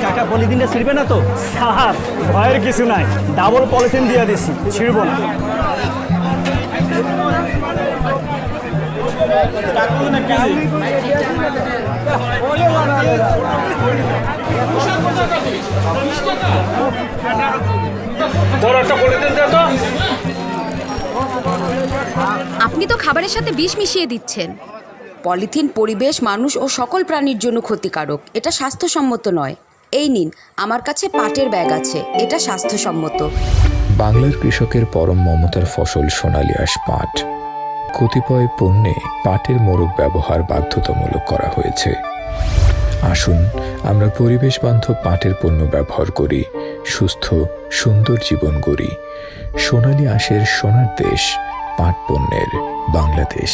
কাকা পলিথিনটা ছিড়বে না তো? স্যার ভয়ের কিছু নাই, ডাবল পলিথিন দিয়ে দিছি, ছিড়ব না। আপনি তো খাবারের সাথে বিষ মিশিয়ে দিচ্ছেন। পলিথিন পরিবেশ, মানুষ ও সকল প্রাণীর জন্য ক্ষতিকারক। এটা স্বাস্থ্যসম্মত নয়। এই নিন, আমার কাছে পাটের ব্যাগ আছে, এটা স্বাস্থ্যসম্মত। বাংলার কৃষকের পরম মমতার ফসল সোনালী আঁশ পাট। কতিপয় পণ্যে পাটের মোড়ক ব্যবহার বাধ্যতামূলক করা হয়েছে। আসুন আমরা পরিবেশ বান্ধব পাটের পণ্য ব্যবহার করি, সুস্থ সুন্দর জীবন গড়ি। সোনালী আঁশের সোনার দেশ, পাট পণ্যের বাংলাদেশ।